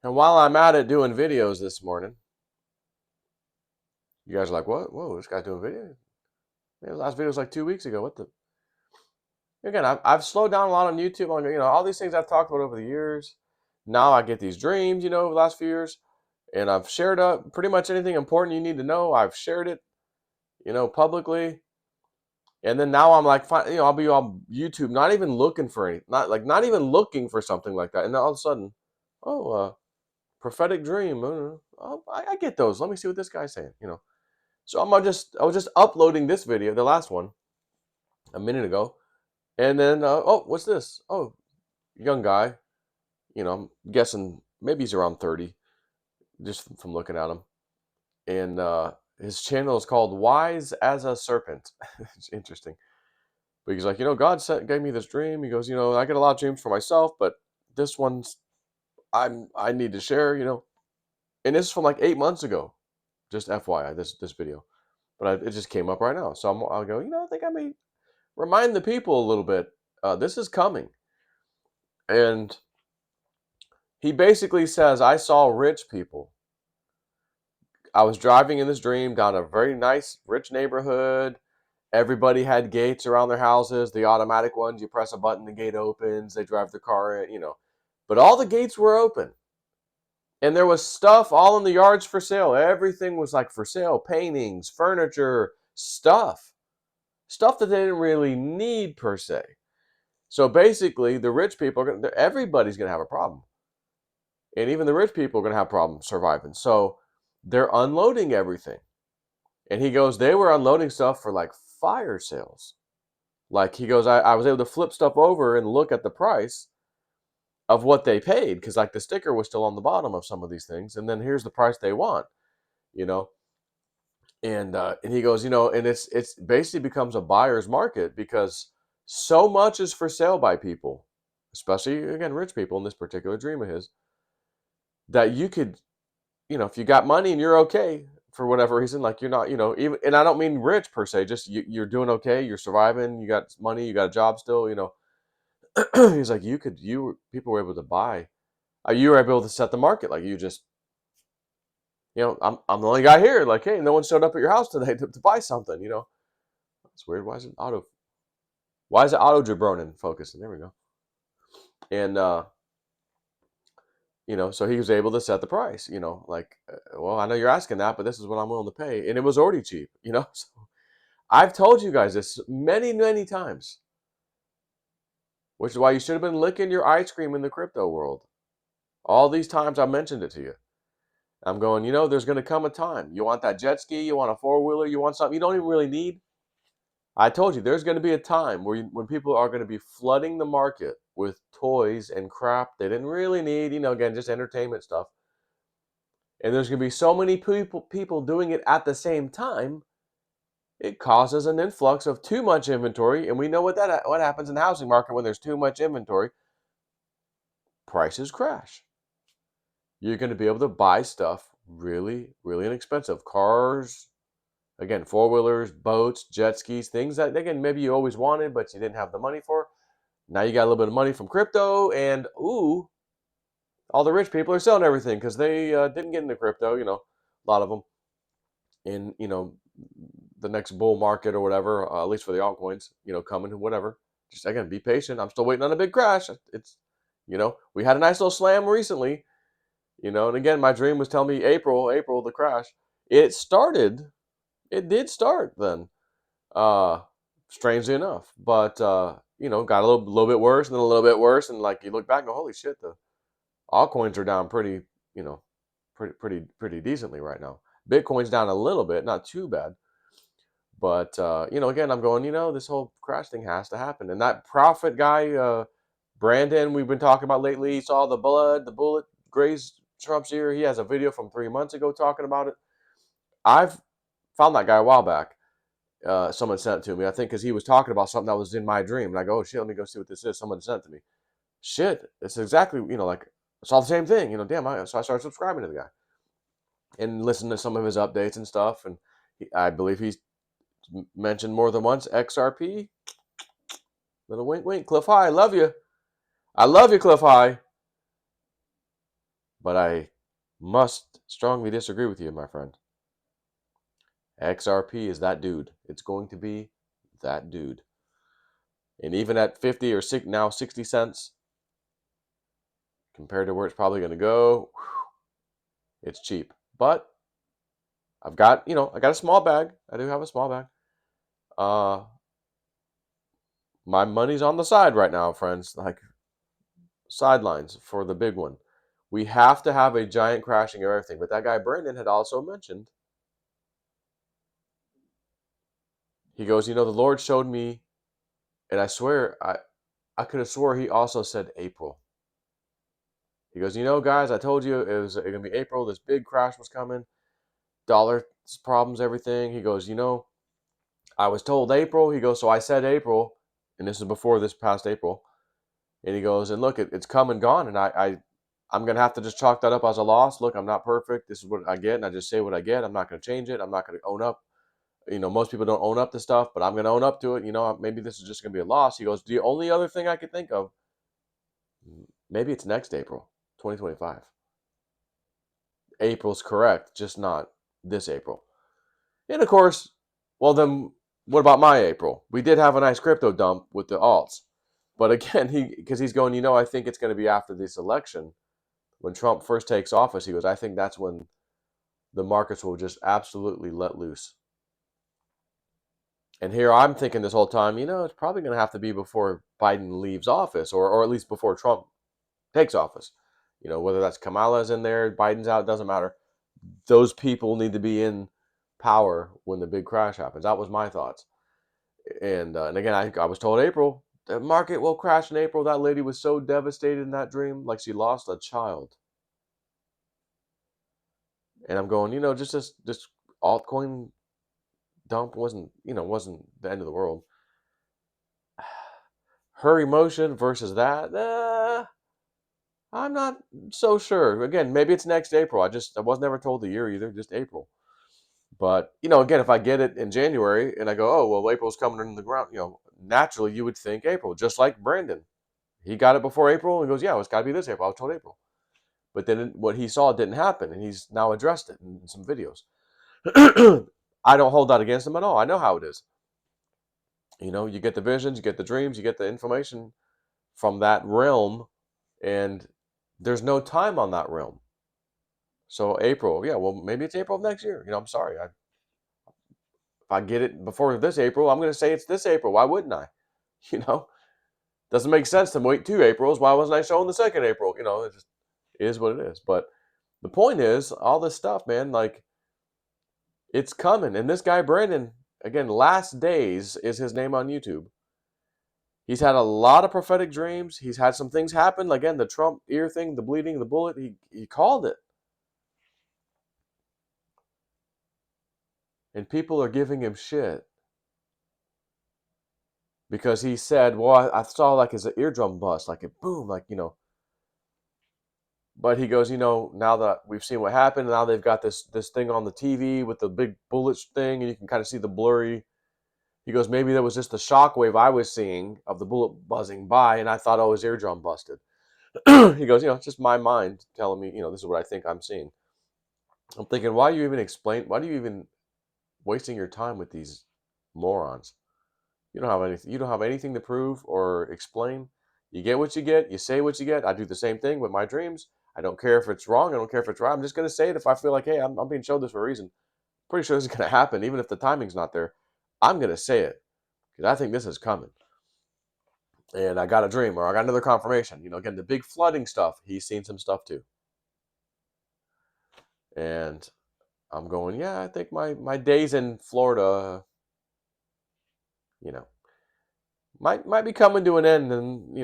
And while I'm at it doing videos this morning, you guys are like, what? Whoa, this guy's doing video? Man, the last video was like 2 weeks ago. What the? Again, I've slowed down a lot on YouTube. On all these things I've talked about over the years. Now I get these dreams, over the last few years, and I've shared up pretty much anything important you need to know. I've shared it, publicly. And then now I'm like, fine, I'll be on YouTube, not even looking for not even looking for something like that. And then all of a sudden, oh, prophetic dream. Oh, I get those. Let me see what this guy's saying. So I was just uploading this video, the last one, a minute ago, and then oh, what's this? Oh, young guy. I'm guessing maybe he's around 30, just from looking at him. And his channel is called Wise as a Serpent. It's interesting. But he's like, God gave me this dream. He goes, I get a lot of dreams for myself, but this one's I need to share. And this is from like 8 months ago. Just FYI, this video. But it just came up right now. So I'll go, I think I may remind the people a little bit. This is coming. And he basically says, I saw rich people. I was driving in this dream down a very nice, rich neighborhood. Everybody had gates around their houses, the automatic ones. You press a button, the gate opens. They drive their car in. But all the gates were open. And there was stuff all in the yards for sale. Everything was like for sale. Paintings, furniture, stuff. Stuff that they didn't really need per se. So basically, the rich people, everybody's going to have a problem. And even the rich people are going to have problems surviving. So they're unloading everything. And he goes, they were unloading stuff for like fire sales. Like he goes, I was able to flip stuff over and look at the price of what they paid, because like the sticker was still on the bottom of some of these things, and then here's the price they want, you know. And he goes, and it's basically becomes a buyer's market, because so much is for sale by people, especially again rich people in this particular dream of his, that you could, if you got money and you're okay for whatever reason, like you're not, even, and I don't mean rich per se, just you're doing okay, you're surviving, you got money, you got a job still. He's like, people were able to buy. You were able to set the market, like you just, I'm the only guy here. Like, hey, no one showed up at your house today to buy something. That's weird. Why is it auto jabronin focusing? There we go. And so he was able to set the price. Like, well, I know you're asking that, but this is what I'm willing to pay, and it was already cheap. So I've told you guys this many, many times, which is why you should have been licking your ice cream in the crypto world. All these times I mentioned it to you. I'm going, there's going to come a time. You want that jet ski, you want a four-wheeler, you want something you don't even really need. I told you, there's going to be a time when people are going to be flooding the market with toys and crap they didn't really need, again, just entertainment stuff. And there's going to be so many people doing it at the same time, it causes an influx of too much inventory. And we know what happens in the housing market when there's too much inventory. Prices crash. You're going to be able to buy stuff really, really inexpensive. Cars, again, four-wheelers, boats, jet skis, things that, again, maybe you always wanted, but you didn't have the money for. Now you got a little bit of money from crypto, and all the rich people are selling everything because they didn't get into crypto, a lot of them. In, the next bull market or whatever, at least for the altcoins, coming, whatever. Just, again, be patient. I'm still waiting on a big crash. It's, we had a nice little slam recently. And again, my dream was telling me April, the crash. It did start then, strangely enough. But, got a little bit worse and then a little bit worse. And like, you look back and go, holy shit, the altcoins are down pretty decently right now. Bitcoin's down a little bit, not too bad. But, again, I'm going, this whole crash thing has to happen. And that prophet guy, Brandon, we've been talking about lately, he saw the bullet grazed Trump's ear. He has a video from 3 months ago talking about it. I've found that guy a while back. Someone sent it to me, I think, because he was talking about something that was in my dream. And I go, oh, shit, let me go see what this is. Someone sent it to me. Shit, it's exactly, like, it's all the same thing. Damn, so I started subscribing to the guy and listening to some of his updates and stuff. And I believe he's mentioned more than once XRP. Little wink, wink. Cliff High, I love you. I love you, Cliff High. But I must strongly disagree with you, my friend. XRP is that dude. It's going to be that dude. And even at 50 or now 60 cents, compared to where it's probably going to go, it's cheap. But I've got, I got a small bag. I do have a small bag. My money's on the side right now, friends. Like sidelines for the big one. We have to have a giant crashing of everything. But that guy Brandon had also mentioned, he goes, the Lord showed me, and I swear I could have swore he also said April. He goes, guys, I told you it was going to be April. This big crash was coming. Dollar problems, everything. He goes, I was told April. He goes, so I said April, and this is before this past April. And he goes, and look, it's come and gone, and I'm going to have to just chalk that up as a loss. Look, I'm not perfect. This is what I get, and I just say what I get. I'm not going to change it. I'm not going to own up. Most people don't own up to stuff, but I'm going to own up to it. Maybe this is just going to be a loss. He goes, the only other thing I could think of, maybe it's next April, 2025. April's correct, just not this April. And of course, well, then what about my April? We did have a nice crypto dump with the alts. But again, because he's going, I think it's going to be after this election. When Trump first takes office, he goes, I think that's when the markets will just absolutely let loose. And here I'm thinking this whole time, it's probably going to have to be before Biden leaves office, or at least before Trump takes office. Whether that's Kamala's in there, Biden's out, doesn't matter. Those people need to be in power when the big crash happens. That was my thoughts. And again, I was told April, the market will crash in April. That lady was so devastated in that dream, like she lost a child. And I'm going, just this altcoin dump wasn't the end of the world. Her emotion versus that, I'm not so sure. Again, maybe it's next April. I was never told the year either, just April. But again, if I get it in January and I go, oh well, April's coming in the ground, naturally you would think April, just like Brandon. He got it before April and goes, yeah, it's got to be this April. I was told April. But then what he saw didn't happen, and he's now addressed it in some videos. I don't hold that against him at all. I know how it is. You get the visions, you get the dreams, you get the information from that realm, and there's no time on that realm. So April, yeah, well, maybe it's April of next year. I'm sorry. If I get it before this April, I'm going to say it's this April. Why wouldn't I? Doesn't make sense to wait 2 Aprils. Why wasn't I showing the second April? It just is what it is. But the point is, all this stuff, man, like, it's coming. And this guy, Brandon, again, Last Days is his name on YouTube. He's had a lot of prophetic dreams. He's had some things happen. Again, the Trump ear thing, the bleeding, the bullet, he called it. And people are giving him shit. Because he said, well, I saw like his eardrum bust, like it boom, like, But he goes, now that we've seen what happened, now they've got this thing on the TV with the big bullets thing, and you can kind of see the blurry. He goes, maybe that was just the shockwave I was seeing of the bullet buzzing by, and I thought, oh, his eardrum busted. He goes, it's just my mind telling me, this is what I think I'm seeing. I'm thinking, why do you even wasting your time with these morons? You don't have anything. You don't have anything to prove or explain. You get what you get. You say what you get. I do the same thing with my dreams. I don't care if it's wrong. I don't care if it's right. I'm just going to say it if I feel like, hey, I'm being showed this for a reason. Pretty sure this is going to happen, even if the timing's not there. I'm going to say it because I think this is coming. And I got a dream, or I got another confirmation. Again, the big flooding stuff. He's seen some stuff too. And I'm going, yeah, I think my days in Florida, might be coming to an end, and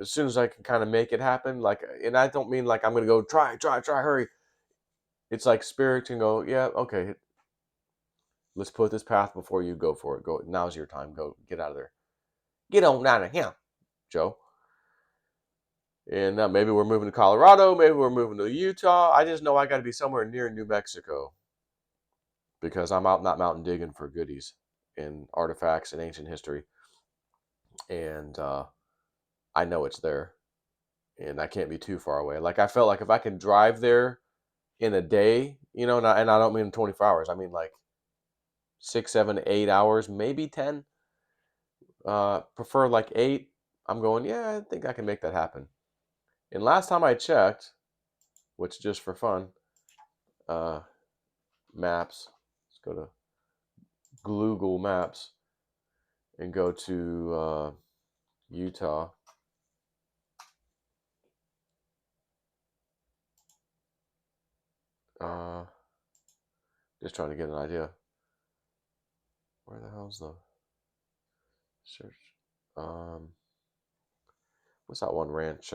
as soon as I can kind of make it happen, like, and I don't mean like I'm gonna go try, hurry. It's like spirit can go, yeah, okay, let's put this path before you. Go for it. Go, now's your time. Go, get out of there. Get on out of here, Joe. And maybe we're moving to Colorado. Maybe we're moving to Utah. I just know I got to be somewhere near New Mexico because I'm out not mountain digging for goodies and artifacts and ancient history, and I know it's there. and I can't be too far away. Like I felt like if I can drive there in a day, and I don't mean 24 hours. I mean like 6, 7, 8 hours, maybe 10. Prefer like 8. I'm going, yeah, I think I can make that happen. And last time I checked, which just for fun, maps. Let's go to Google Maps and go to Utah. Just trying to get an idea. Where the hell's the search? What's that one ranch?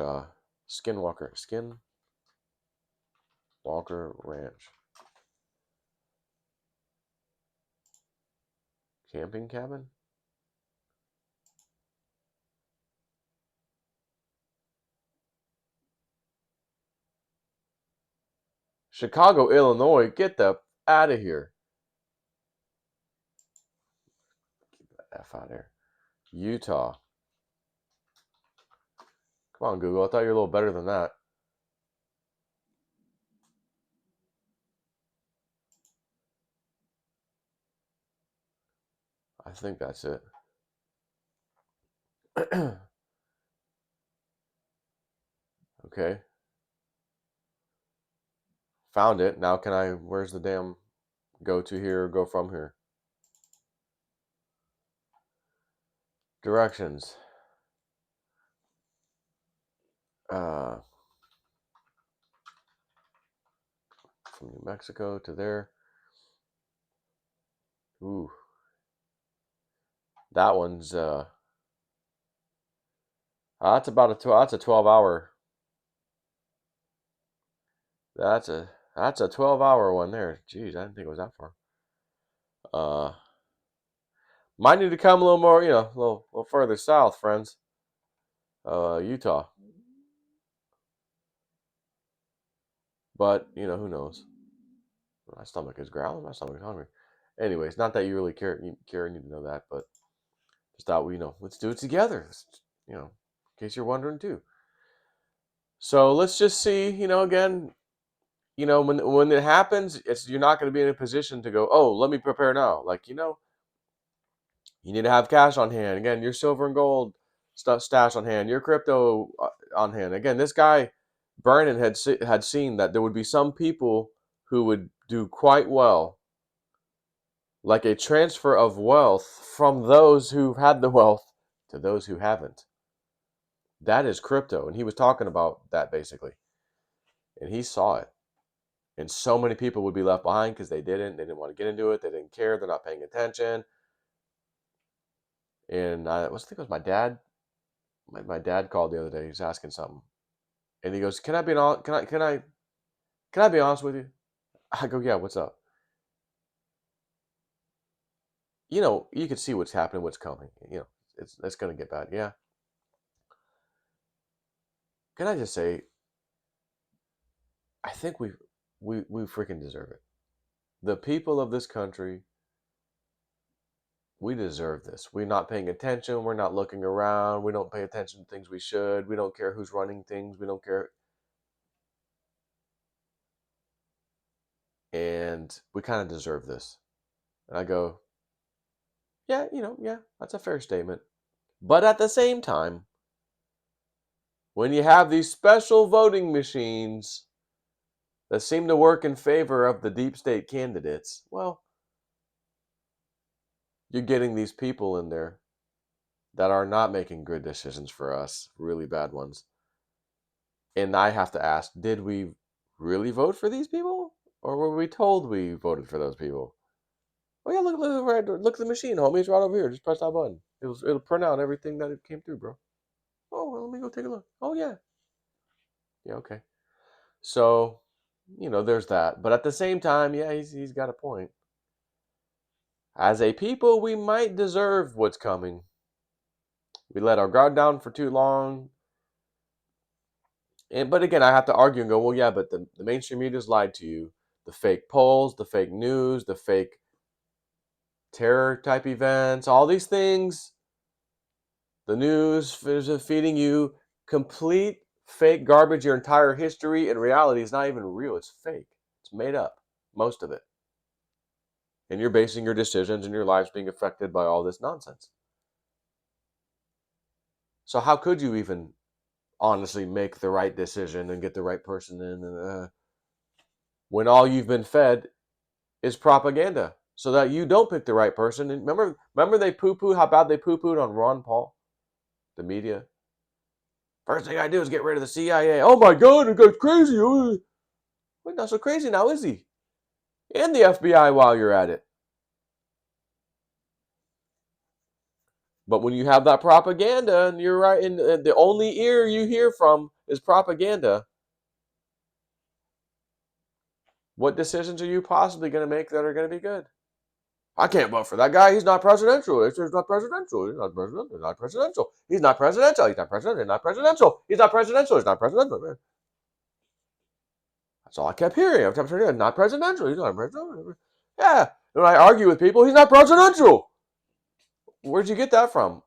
Skinwalker Ranch camping cabin. Chicago, Illinois. Get the out of here. Keep the F out of here. Utah. Come on, Google. I thought you were a little better than that. I think that's it. Okay. Found it. Now can I, where's the damn go to here, go from here? Directions. From New Mexico to there. Ooh. That one's that's about that's a 12-hour. That's a 12-hour one there. Jeez, I didn't think it was that far. Might need to come a little more, a little further south, friends. Utah. But, who knows? My stomach is growling. My stomach is hungry. Anyways, not that you really care need to know that, but just thought let's do it together. In case you're wondering too. So let's just see, again, when it happens, you're not going to be in a position to go, oh, let me prepare now. Like, you need to have cash on hand. Again, your silver and gold stuff stash on hand, your crypto on hand. Again, this guy Vernon had seen that there would be some people who would do quite well, like a transfer of wealth from those who've had the wealth to those who haven't. That is crypto, and he was talking about that basically, and he saw it. And so many people would be left behind because they didn't want to get into it, they didn't care, they're not paying attention. And I think it was my dad. My dad called the other day. He's asking something, and he goes, "Can I be honest with you?" I go, "Yeah, what's up?" You can see what's happening, what's coming. It's going to get bad. Yeah. Can I just say, I think we freaking deserve it. The people of this country, we deserve this. We're not paying attention. We're not looking around. We don't pay attention to things we should. We don't care who's running things. We don't care. And we kind of deserve this. And I go, yeah, yeah, that's a fair statement. But at the same time, when you have these special voting machines that seem to work in favor of the deep state candidates, well, you're getting these people in there that are not making good decisions for us, really bad ones. And I have to ask, did we really vote for these people? Or were we told we voted for those people? Oh yeah, look at the machine, homie. It's right over here. Just press that button. It'll print out everything that it came through, bro. Oh, well, let me go take a look. Oh yeah. Yeah, okay. So, there's that. But at the same time, yeah, he's got a point. As a people, we might deserve what's coming. We let our guard down for too long. But again, I have to argue and go, well, yeah, but the mainstream media's lied to you. The fake polls, the fake news, the fake terror type events, all these things. The news is feeding you complete fake garbage your entire history and reality is not even real. It's fake. It's made up, most of it. And you're basing your decisions and your lives being affected by all this nonsense. So how could you even honestly make the right decision and get the right person in when all you've been fed is propaganda so that you don't pick the right person? And remember they poo-pooed how bad they poo-pooed on Ron Paul, the media. First thing I do is get rid of the CIA. Oh my God, it goes crazy. Wait, not so crazy now, is he? And the FBI while you're at it. But when you have that propaganda, and you're right, and the only ear you hear from is propaganda, what decisions are you possibly going to make that are going to be good? I can't vote for that guy. He's not presidential. He's not presidential. He's not president. He's not presidential. He's not presidential. He's not president. He's not presidential. He's not presidential. He's not presidential. Man. That's all I kept hearing. I kept hearing, not presidential. He's not presidential. Yeah. When I argue with people, he's not presidential. Where'd you get that from?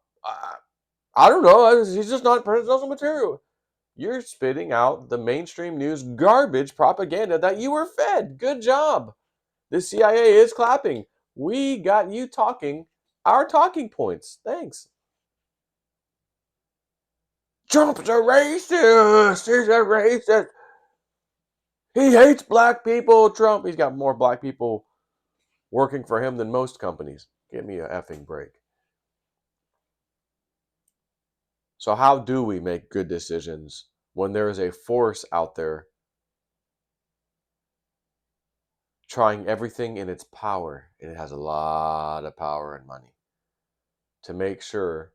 I don't know. He's just not presidential material. You're spitting out the mainstream news garbage propaganda that you were fed. Good job. The CIA is clapping. We got you talking our talking points. Thanks. Trump's a racist. He's a racist. He hates black people. Trump. He's got more black people working for him than most companies. Give me a effing break. So how do we make good decisions when there is a force out there trying everything in its power, and it has a lot of power and money, to make sure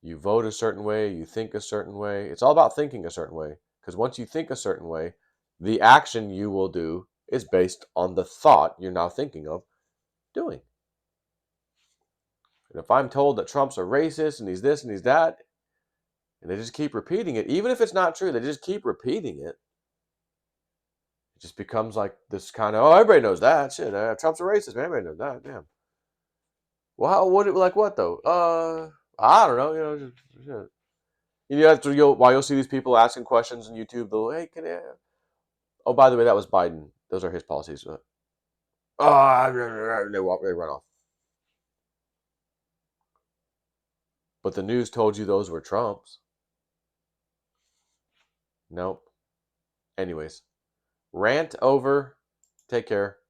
you vote a certain way, you think a certain way. It's all about thinking a certain way, because once you think a certain way, the action you will do is based on the thought you're now thinking of doing. And if I'm told that Trump's a racist and he's this and he's that, and they just keep repeating it, even if it's not true, they just keep repeating it. It just becomes like this kind of, oh, everybody knows that. Shit, Trump's a racist, man. Everybody knows that. Damn. Well, how would it like what though? I don't know. While you'll see these people asking questions on YouTube, they'll, hey, can I? Oh, by the way, that was Biden. Those are his policies. They run off. But the news told you those were Trump's. Nope. Anyways, rant over. Take care.